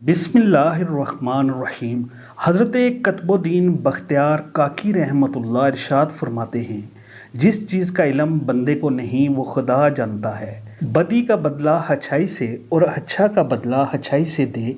बिस्मिल्लाहिर्रहमानिर्रहीम। हज़रत क़ुतबुद्दीन बख्तियार काकी रहमतुल्लाह इरशाद फरमाते हैं, जिस चीज़ का इल्म बंदे को नहीं वो खुदा जानता है। बदी का बदला अच्छाई से और अच्छा का बदला अच्छाई से दे,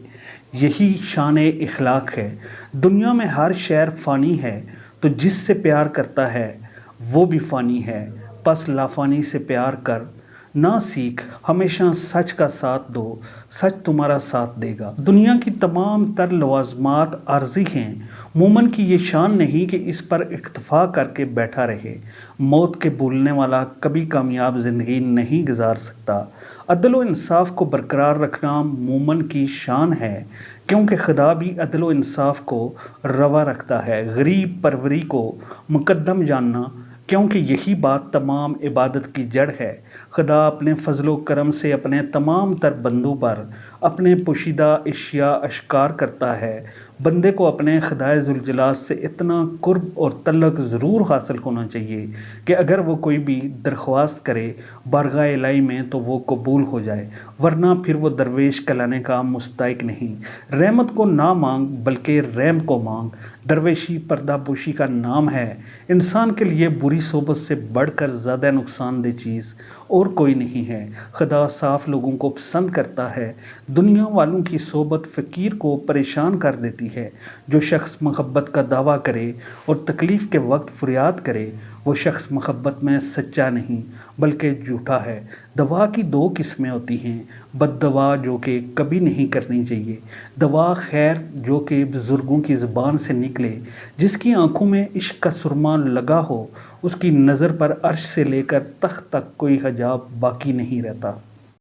यही शान इखलाक है। दुनिया में हर शहर फ़ानी है, तो जिससे प्यार करता है वो भी फ़ानी है। बस लाफ़ानी से प्यार कर ना सीख, हमेशा सच का साथ दो, सच तुम्हारा साथ देगा। दुनिया की तमाम तर लवाज़मात आर्जी हैं, मोमन की ये शान नहीं कि इस पर इक्तफ़ा करके बैठा रहे। मौत के भूलने वाला कभी कामयाब ज़िंदगी नहीं गुजार सकता। अदल व इंसाफ को बरकरार रखना मोमन की शान है, क्योंकि खुदा भी अदल व इंसाफ को रवा रखता है। गरीब परवरी को मुकद्दम जानना, क्योंकि यही बात तमाम इबादत की जड़ है। खुदा अपने फ़ज़ल व करम से अपने तमाम तर बंदों पर अपने पोशीदा अशिया अश्कार करता है। बंदे को अपने खुदाए ज़ुल जलाल से इतना कुर्ब और तल्लुक़ ज़रूर हासिल होना चाहिए कि अगर वो कोई भी दरख्वास्त करे बारगाह इलाही में तो वो कबूल हो जाए, वरना फिर वो दरवेश कहलाने का मुस्तहिक नहीं। रहमत को ना मांग बल्कि रहम को मांग। दरवेशी पर्दापोशी का नाम है। इंसान के लिए बुरी सोबत से बढ़कर ज़्यादा नुकसानदेह चीज़ और कोई नहीं है। खुदा साफ लोगों को पसंद करता है। दुनिया वालों की सोबत फ़कीर को परेशान कर देती है। जो शख्स मोहब्बत का दावा करे और तकलीफ़ के वक्त फरियाद करे, वो शख्स मोहब्बत में सच्चा नहीं बल्कि झूठा है। दवा की दो किस्में होती हैं, बद दवा जो कि कभी नहीं करनी चाहिए, दवा खैर जो कि बुज़ुर्गों की ज़ुबान से निकले। जिसकी आंखों में इश्क का सुरमा लगा हो, उसकी नज़र पर अर्श से लेकर तख्त तक कोई हजाब बाकी नहीं रहता।